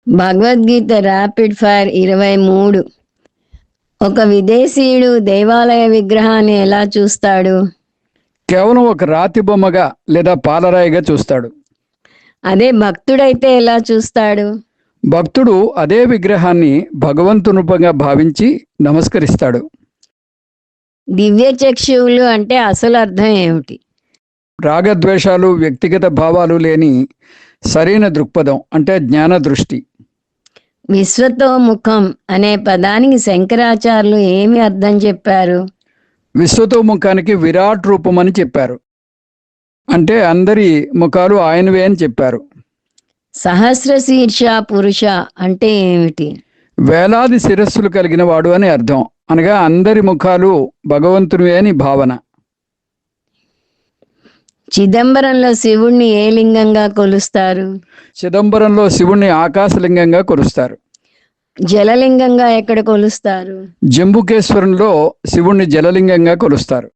Bhagavad Gita rapid fire 23. ఒక విదేశీయుడు దేవాలయ విగ్రహాన్ని ఎలా చూస్తాడు? కేవలం ఒక రాతి బొమ్మగా లేదా పాలరాయిగా చూస్తాడు. అదే భక్తుడైతే ఎలా చూస్తాడు? భక్తుడు అదే విగ్రహాన్ని భగవంతునిగా భావించి నమస్కరిస్తాడు. దివ్య చక్షువులు అంటే అసలు అర్థం ఏమిటి? రాగద్వేషాలు, వ్యక్తిగత భావాలు లేని సరైన దృక్పథం అంటే జ్ఞాన దృష్టి. విశ్వతోముఖం అనే పదానికి శంకరాచార్యులు ఏమి అర్థం చెప్పారు? విశ్వతోముఖానికి విరాట్ రూపం అని చెప్పారు. అంటే అందరి ముఖాలు ఆయనవే అని చెప్పారు. సహస్ర శీర్ష పురుష అంటే ఏమిటి? వేలాది శిరస్సులు కలిగిన వాడు అని అర్థం. అనగా అందరి ముఖాలు భగవంతునివే అని భావన. చిదంబరంలో శివుణ్ణి ఏ లింగంగా కొలుస్తారు? చిదంబరంలో శివుణ్ణి ఆకాశలింగంగా కొలుస్తారు. జలలింగంగా ఎక్కడ కొలుస్తారు? జంబుకేశ్వరంలో శివుణ్ణి జలలింగంగా కొలుస్తారు.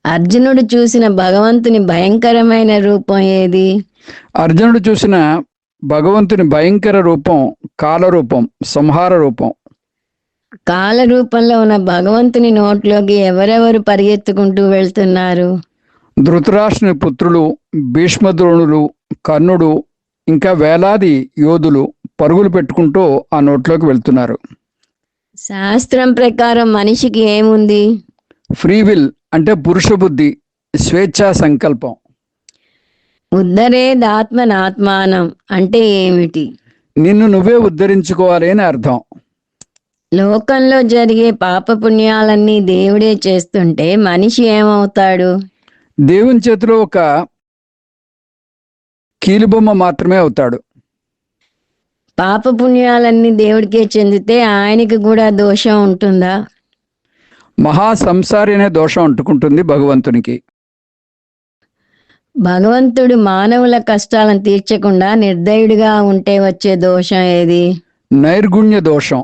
అర్జునుడు చూసిన భగవంతుని భయంకరమైన రూపం ఏది? అర్జునుడు చూసిన భగవంతుని భయంకర రూపం కాలరూపం, సంహార రూపం. కాల రూపంలో ఉన్న భగవంతుని నోట్లోకి ఎవరెవరు పరిగెత్తుకుంటూ వెళ్తున్నారు? ధృతరాష్ట్రుని పుత్రులు, భీష్మద్రోణులు, కర్ణుడు, ఇంకా వేలాది యోధులు పరుగులు పెట్టుకుంటూ ఆ నోట్లోకి వెళ్తున్నారు. శాస్త్రం ప్రకారం మనిషికి ఏముంది? ఫ్రీ విల్ అంటే పురుష బుద్ధి, స్వేచ్ఛా సంకల్పం. ఉద్ధరేదాత్మనాత్మానం అంటే ఏమిటి? నిన్ను నువ్వే ఉద్ధరించుకోవాలి అని అర్థం. లోకంలో జరిగే పాపపుణ్యాలన్నీ దేవుడే చేస్తుంటే మనిషి ఏమవుతాడు? దేవుని చేతిలో ఒక కీలుబొమ్మ మాత్రమే అవుతాడు. పాపపుణ్యాలన్నీ దేవుడికే చెందితే ఆయనకి కూడా దోషం ఉంటుందా? మహా సంసారి అనే దోషం అంటుకుంటుంది భగవంతునికి. భగవంతుడు మానవుల కష్టాలను తీర్చకుండా నిర్దయుడిగా ఉంటే వచ్చే దోషం ఏది? నైర్గుణ్య దోషం